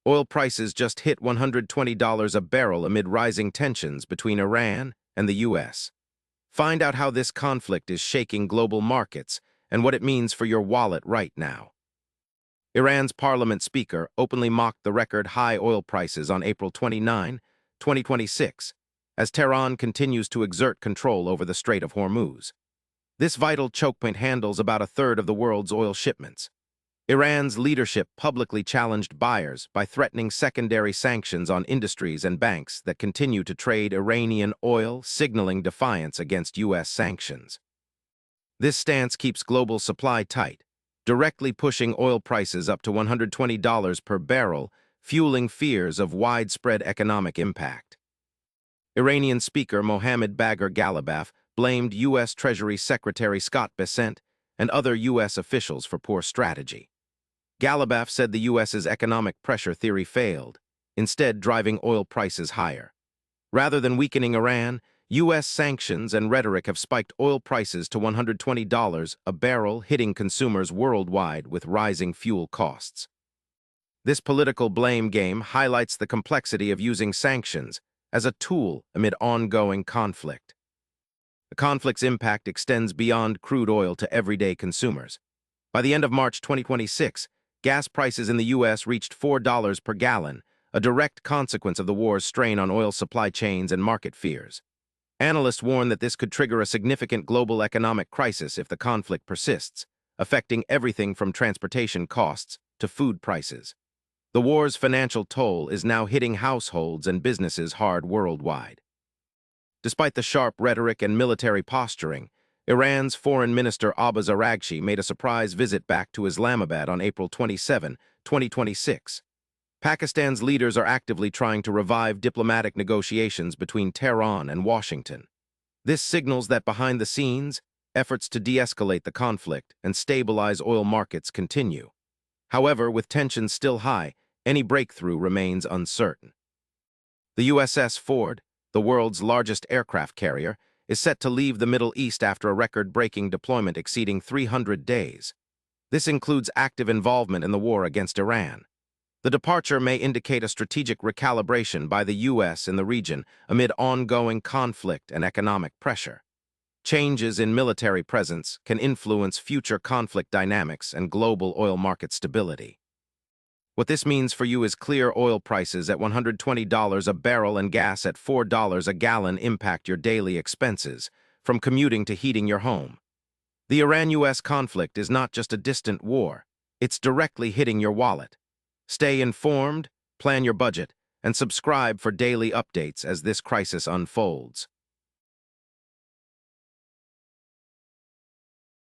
Oil prices just hit $120 a barrel amid rising tensions between Iran and the U.S. Find out how this conflict is shaking global markets and what it means for your wallet right now. Iran's parliament speaker openly mocked the record high oil prices on April 29, 2026, as Tehran continues to exert control over the Strait of Hormuz. This vital choke point handles about a third of the world's oil shipments. Iran's leadership publicly challenged buyers by threatening secondary sanctions on industries and banks that continue to trade Iranian oil, signaling defiance against U.S. sanctions. This stance keeps global supply tight, directly pushing oil prices up to $120 per barrel, fueling fears of widespread economic impact. Iranian Speaker Mohammad Bagher Ghalibaf blamed U.S. Treasury Secretary Scott Bessent and other U.S. officials for poor strategy. Ghalibaf said the U.S.'s economic pressure theory failed, instead driving oil prices higher. Rather than weakening Iran, U.S. sanctions and rhetoric have spiked oil prices to $120 a barrel, hitting consumers worldwide with rising fuel costs. This political blame game highlights the complexity of using sanctions as a tool amid ongoing conflict. The conflict's impact extends beyond crude oil to everyday consumers. By the end of March 2026, gas prices in the U.S. reached $4 per gallon, a direct consequence of the war's strain on oil supply chains and market fears. Analysts warn that this could trigger a significant global economic crisis if the conflict persists, affecting everything from transportation costs to food prices. The war's financial toll is now hitting households and businesses hard worldwide. Despite the sharp rhetoric and military posturing, Iran's Foreign Minister Abbas Araghchi made a surprise visit back to Islamabad on April 27, 2026. Pakistan's leaders are actively trying to revive diplomatic negotiations between Tehran and Washington. This signals that behind the scenes, efforts to de-escalate the conflict and stabilize oil markets continue. However, with tensions still high, any breakthrough remains uncertain. The USS Ford, the world's largest aircraft carrier, is set to leave the Middle East after a record-breaking deployment exceeding 300 days. This includes active involvement in the war against Iran. The departure may indicate a strategic recalibration by the U.S. in the region amid ongoing conflict and economic pressure. Changes in military presence can influence future conflict dynamics and global oil market stability. What this means for you is clear: oil prices at $120 a barrel and gas at $4 a gallon impact your daily expenses, from commuting to heating your home. The Iran-US conflict is not just a distant war, it's directly hitting your wallet. Stay informed, plan your budget, and subscribe for daily updates as this crisis unfolds.